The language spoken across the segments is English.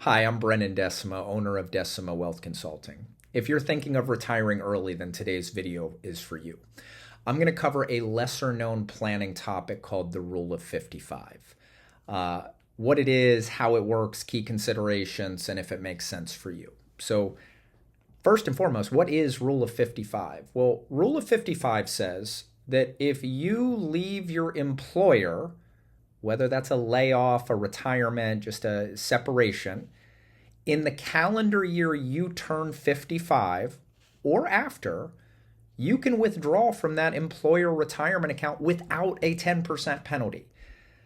Hi, I'm Brennan Decima, owner of Decima Wealth Consulting. If you're thinking of retiring early, then today's video is for you. I'm going to cover a lesser known planning topic called the Rule of 55. What it is, how it works, key considerations, and if it makes sense for you. So first and foremost, what is Rule of 55? Well, Rule of 55 says that if you leave your employer, whether that's a layoff, a retirement, just a separation, in the calendar year you turn 55 or after, you can withdraw from that employer retirement account without a 10% penalty.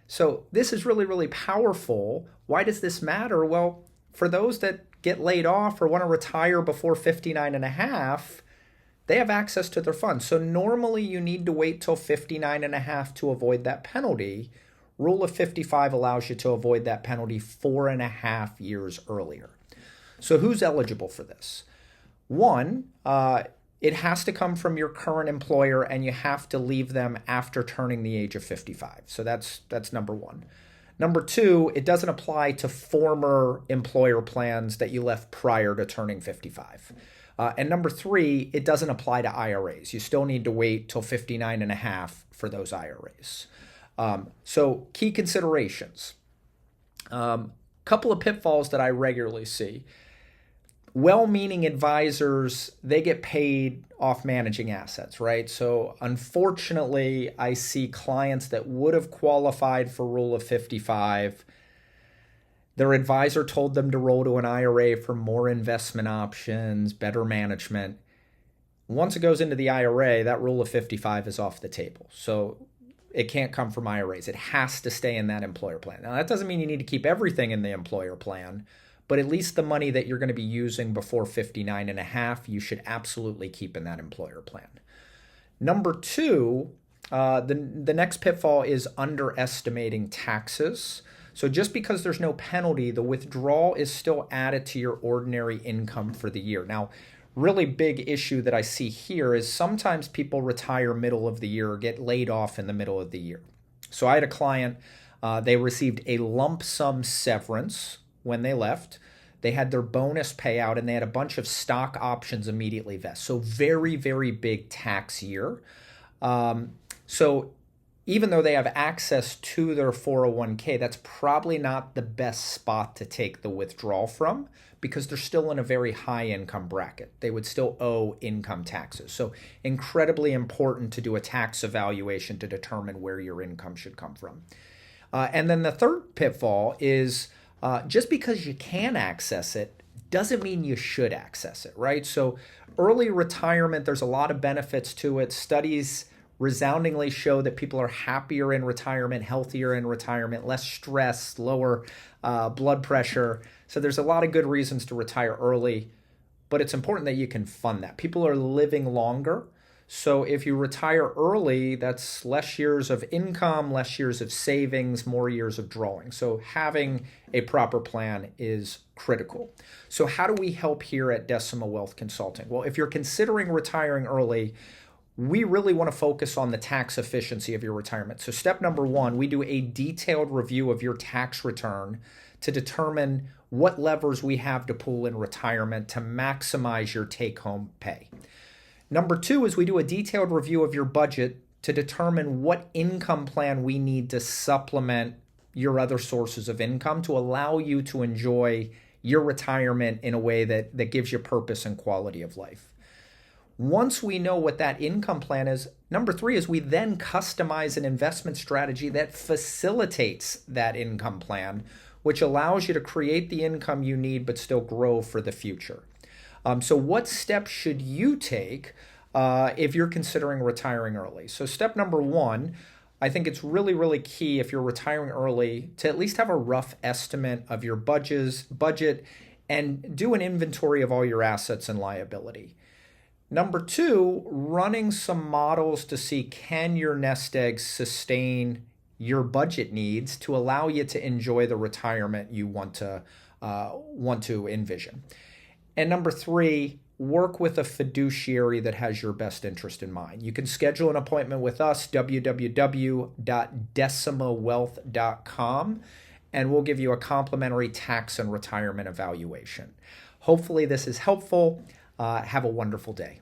So this is really, really powerful. Why does this matter? Well, for those that get laid off or want to retire before 59 and a half, they have access to their funds. So normally you need to wait till 59 and a half to avoid that penalty. Rule of 55 allows you to avoid that penalty 4.5 years earlier. So who's eligible for this? One, it has to come from your current employer and you have to leave them after turning the age of 55. So that's number one. Number two, it doesn't apply to former employer plans that you left prior to turning 55. And number three, it doesn't apply to IRAs. You still need to wait till 59 and a half for those IRAs. So key considerations. Couple of pitfalls that I regularly see. Well-meaning advisors, they get paid off managing assets, right? So unfortunately, I see clients that would have qualified for Rule of 55. Their advisor told them to roll to an IRA for more investment options, better management. Once it goes into the IRA, that Rule of 55 is off the table. So it can't come from IRAs. It has to stay in that employer plan. Now, that doesn't mean you need to keep everything in the employer plan, but at least the money that you're going to be using before 59 and a half, you should absolutely keep in that employer plan. Number two, the next pitfall is underestimating taxes. So just because there's no penalty, the withdrawal is still added to your ordinary income for the year. Now, really big issue that I see here is sometimes people retire middle of the year or get laid off in the middle of the year. So I had a client, they received a lump sum severance when they left. They had their bonus payout and they had a bunch of stock options immediately vest. So very, very big tax year. So even though they have access to their 401k, that's probably not the best spot to take the withdrawal from because they're still in a very high income bracket. They would still owe income taxes. So incredibly important to do a tax evaluation to determine where your income should come from. And then the third pitfall is just because you can access it doesn't mean you should access it, right? So early retirement, there's a lot of benefits to it. Studies resoundingly show that people are happier in retirement, healthier in retirement, less stress, lower blood pressure. So there's a lot of good reasons to retire early, but it's important that you can fund that. People are living longer. So if you retire early, that's less years of income, less years of savings, more years of drawing. So having a proper plan is critical. So how do we help here at Decima Wealth Consulting? Well, if you're considering retiring early, we really want to focus on the tax efficiency of your retirement. So step number one, we do a detailed review of your tax return to determine what levers we have to pull in retirement to maximize your take-home pay. Number two is we do a detailed review of your budget to determine what income plan we need to supplement your other sources of income to allow you to enjoy your retirement in a way that gives you purpose and quality of life. Once we know what that income plan is, number three is we then customize an investment strategy that facilitates that income plan, which allows you to create the income you need but still grow for the future. So what steps should you take if you're considering retiring early? So step number one, I think it's really, really key if you're retiring early to at least have a rough estimate of your budget and do an inventory of all your assets and liability. Number two, running some models to see can your nest eggs sustain your budget needs to allow you to enjoy the retirement you want to envision. And number three, work with a fiduciary that has your best interest in mind. You can schedule an appointment with us, www.decimawealth.com, and we'll give you a complimentary tax and retirement evaluation. Hopefully this is helpful. Have a wonderful day.